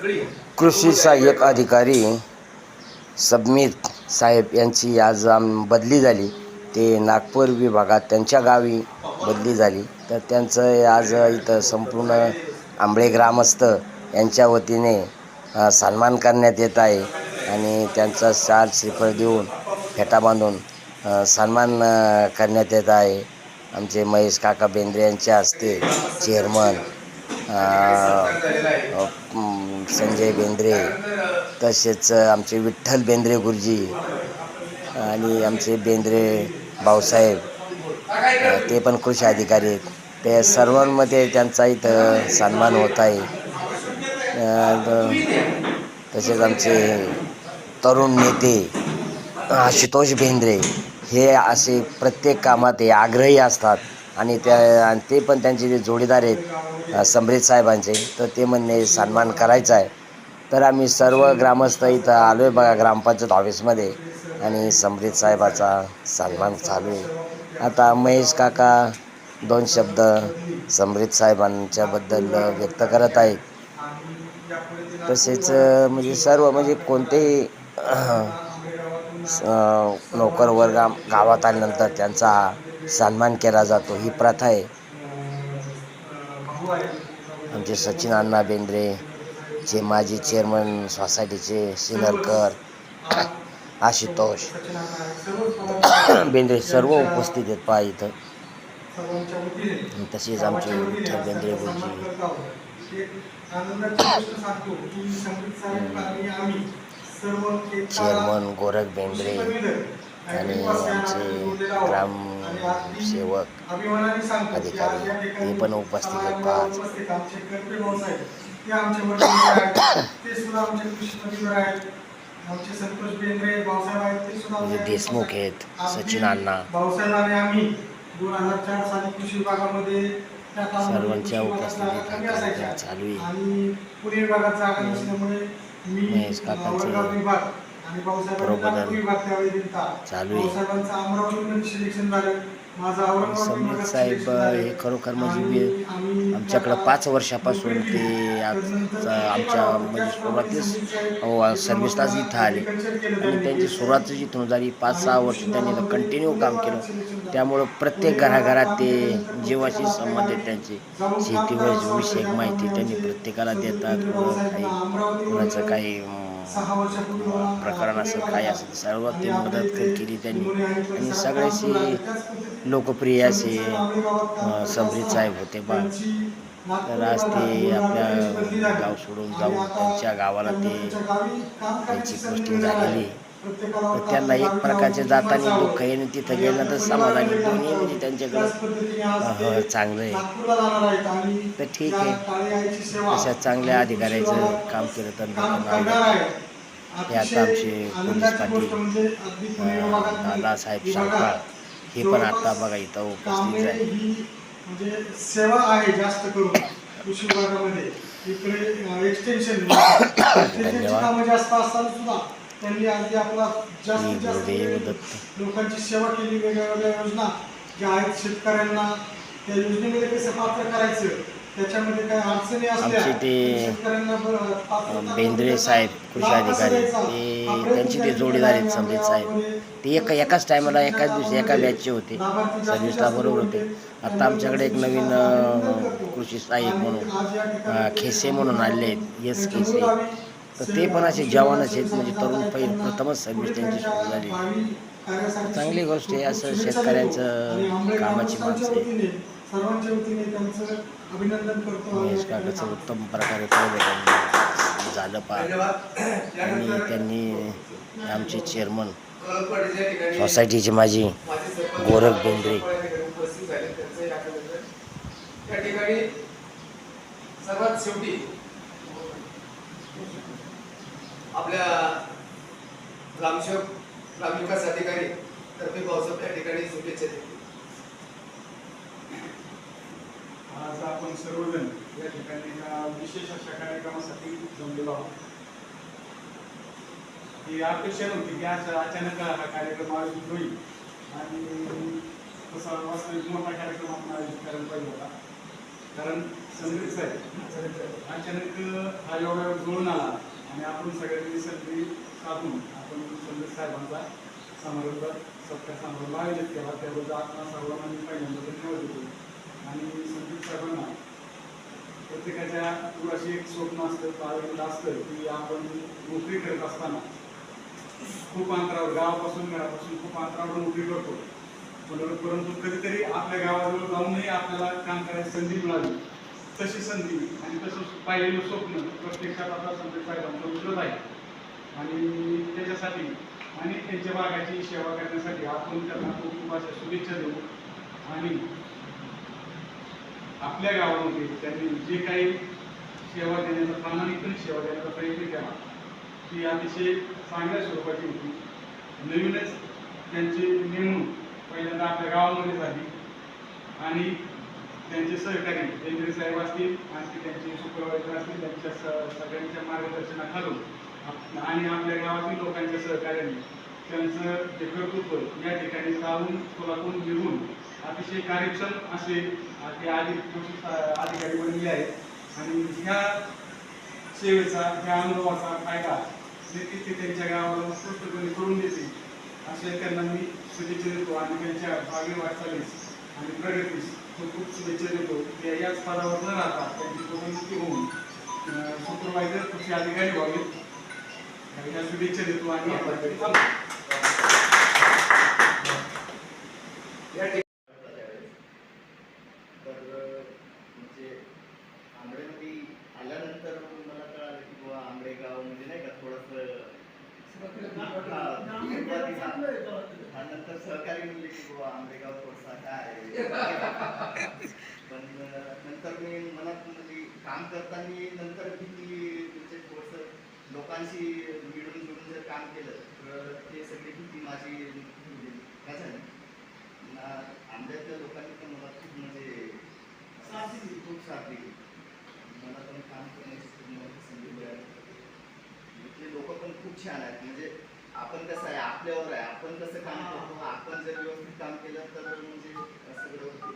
कृषी सहाय्यक अधिकारी सबमीत साहेब यांची आज बदली झाली. ते नागपूर विभागात त्यांच्या गावी बदली झाली. तर त्यांचं आज इथं संपूर्ण आंबळे ग्रामस्थ यांच्या वतीने सन्मान करण्यात येत आहे आणि त्यांचा शाल श्रीफळ देऊन फेटा बांधून सन्मान करण्यात येत आहे. आमचे महेश काका बेंद्रे यांच्या हस्ते चेअरमन संजय बेंद्रे, तसेच आमचे विठ्ठल बेंद्रे गुरुजी आणि आमचे बेंद्रे भाऊसाहेब ते पण कृषी अधिकारी आहेत. ते सर्वांमध्ये त्यांचा इथं सन्मान होत आहे. तसेच आमचे तरुण नेते आशुतोष बेंद्रे हे असे प्रत्येक कामात हे आग्रही असतात आणि ते पण त्यांचे जे जोडीदार आहेत समरीत साहेबांचे, तर ते म्हणणे सन्मान करायचा आहे. तर आम्ही सर्व ग्रामस्थ इथं आलो आहे बघा ग्रामपंचायत ऑफिसमध्ये आणि समरीत साहेबाचा सन्मान चालू आहे. आता महेश काका 2 शब्द समरीत साहेबांच्याबद्दल व्यक्त करत आहेत. तसेच म्हणजे सर्व म्हणजे कोणतेही नोकर वर्ग गावात आल्यानंतर त्यांचा सन्मान केला जातो, ही प्रथा आहे. आमचे सचिन अण्णा बेंद्रे जे माजी चेअरमन सोसायटीचे सिनरकर, आशुतोष बेंद्रे सर्व उपस्थित आहेत पहा इथं. तसेच आमचे विठ्ठल बेंद्रे गुरुजी, चेअरमन गोरख बेंद्रे आणि आमचे ग्रामसेवक अधिकारी ते पण उपस्थित आहेत पहा. देशमुख आहेत, सचिन अण्णा, सर्वांच्या उपस्थितीत हा कार्यक्रम चालू आहे. महेश काकांचे प्रबोधन चालू आहे. समरीत साहेब हे खरोखर म्हणजे आमच्याकडं 5 वर्षापासून ते आमच्या म्हणजे सुरुवातीस सर्व्हिसलाच इथं आले आणि त्यांची सुरुवात इथून झाली. 5-6 वर्ष त्यांनी कंटिन्यू काम केलं. त्यामुळं प्रत्येक घराघरात ते जीवाशी संबंधित त्यांची शेतीविषयक माहिती त्यांनी प्रत्येकाला देतात. कोणाचं काही प्रकरण असेल, काय असेल, सर्व ती मदत केली त्यांनी आणि सगळ्याशी लोकप्रिय असे समरीत साहेब होते बा. तर आज ते आपल्या गाव सोडून जाऊन त्यांच्या गावाला त्यांची पोस्टिंग झालेली. तर त्यांना एक प्रकारचे जाताना दुःख आहे आणि तिथं गेल्यानंतर समाधानी, दोन्ही म्हणजे त्यांच्याकडं चांगलं आहे. तर ठीक आहे, अशा चांगल्या अधिकाऱ्याचं काम केलं तर लोक नाव घेतात. हे आता आमचे पोलीस पाटील दादासाहेब सांगपाळ हे पण आता बघा इथं उपस्थित आहे. म्हणजे सेवा आहे जास्त करून कृषी विभागामध्ये. इकडे एक्सटेन्शन कामं जास्त असताना सुद्धा त्यांनी अगदी आपला जास्तीत जास्त लोकांची सेवा केली. वेगवेगळ्या योजना ज्या आहेत शेतकऱ्यांना, त्या योजनेमध्ये कसं पात्र करायचं, त्याच्यामध्ये काय अडचणी आमचे ते बेंद्रे साहेब कृषी अधिकारी त्यांची ते जोडीदार आहेत समरीत साहेब. ते एकाच टायमाला एकाच दिवशी एका बॅचचे होते, सर्व्हिसला बरोबर होते. आता आमच्याकडे एक नवीन कृषी सहाय्यक म्हणून खेसे म्हणून आले आहेत, एस खेसे. तर ते पण असे जवानच आहेत, म्हणजे तरुण प्रथमच सर्व्हिस त्यांची सुरू झाली. चांगली गोष्ट आहे. असं शेतकऱ्यांचं कामाची माणसं आहे. सर्वांच्या वतीने त्यांचं अभिनंदन करतो. महेश काकाचं उत्तम प्रकारे झालं पहा. आणि त्यांनी आमचे चेअरमन सोसायटीचे माजी गोरख बेंद्रे सर्वात शेवटी आपल्या ग्रामविकास अधिकारी तर्फे भाऊसाहेब त्या ठिकाणी शुभेच्छा देतो. आज आपण सर्वजण या ठिकाणी विशेष अशा कार्यक्रमासाठी जमलेलो आहोत. ही अपेक्षा नव्हती की आज अचानक हा कार्यक्रम आयोजित होईल आणि तसा वास्तविक मोठा कार्यक्रम आपण आयोजित करायला पाहिजे होता. कारण संदीप साहेब अचानक हा योगा जुळून आला आणि आपण सगळ्यांनी संधी साधून आपण संदीप साहेबांचा समारंभ सत्कार समारंभ आयोजित केला. त्याबद्दल आपण सर्वांना मी पहिल्यांदा धन्यवाद देतो. आणि संदीप साहेबांना प्रत्येकाच्या अशी एक स्वप्न असतं, पाळलेलं असतं की आपण नोकरी करत असताना खूप अंतरावर, गावापासून घरापासून खूप अंतरावर नोकरी करतो, परंतु कधीतरी आपल्या गावाजवळ जाऊनही आपल्याला काम करायची संधी मिळाली. तशी संधी आणि तसं पाहिलेलं स्वप्न प्रत्यक्षात आता संदीप साहेबांचं उतरत आहे. आणि त्याच्यासाठी आणि त्यांच्या भागाची सेवा करण्यासाठी आपण त्यांना खूप अशा शुभेच्छा देऊ. आणि आपल्या गावामध्ये त्यांनी जे काही सेवा देण्याचा, प्रामाणिकपणे सेवा देण्याचा प्रयत्न केला ती अतिशय चांगल्या स्वरूपाची होती. नवीनच त्यांची नेमणूक पहिल्यांदा आपल्या गावामध्ये झाली आणि त्यांचे सहकारी केंद्रे साहेब असतील, आणखी त्यांचे सुपरवायझर असतील, त्यांच्या सगळ्यांच्या मार्गदर्शनाखालून आणि आपल्या गावातील लोकांच्या सहकार्याने त्यांचं जे कर्तृत्व या ठिकाणी जाऊन खोलातून निघून अतिशय कार्यक्षम असे ते अधिकारी बनलेले आहेत. आणि ह्या सेवेचा, ह्या अनुभवाचा फायदा नक्कीच ते त्यांच्या गावाला उत्कृष्टपणे करून देतील असे त्यांना मी शुभेच्छा देतो. आणि त्यांच्या भावी वाटचालीस आणि प्रगतीस खूप खूप शुभेच्छा देतो. ते याच पदावर न राहता त्यांची पदोन्नती होऊन सुपरवायझर कृषी अधिकारी व्हावेत या शुभेच्छा देतो. आणि या तर म्हणजे आंबेमध्ये आल्यानंतर मला कळालं की बुवा आंबेगाव म्हणजे नाही का थोडंसं नंतर सहकारी म्हणले की बुवा आंबेगाव थोडसा काय पण नंतर मी मनात म्हणजे काम करताना नंतर किती म्हणजे थोडंसं लोकांशी मिळून जुळून जर काम केलं तर ते सगळी भीती माझी काय झाली आंब्याच्या लोकांनी पण मला खूप म्हणजे खूप साथ दिली. मला पण काम करण्याची खूप मोठी संधी मिळाली. इथले लोक पण खूप छान आहेत. म्हणजे आपण कसं आहे, आपल्यावर आहे, आपण कसं काम करतो, आपण जर व्यवस्थित काम केलं तर म्हणजे सगळं होते.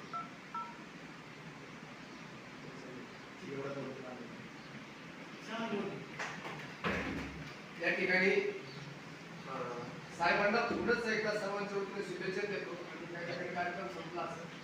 या ठिकाणी साहेबांना पुढंच एकदा सर्वांच्या वतीने शुभेच्छा देतो आणि त्या ठिकाणी कार्यक्रम संपला असेल.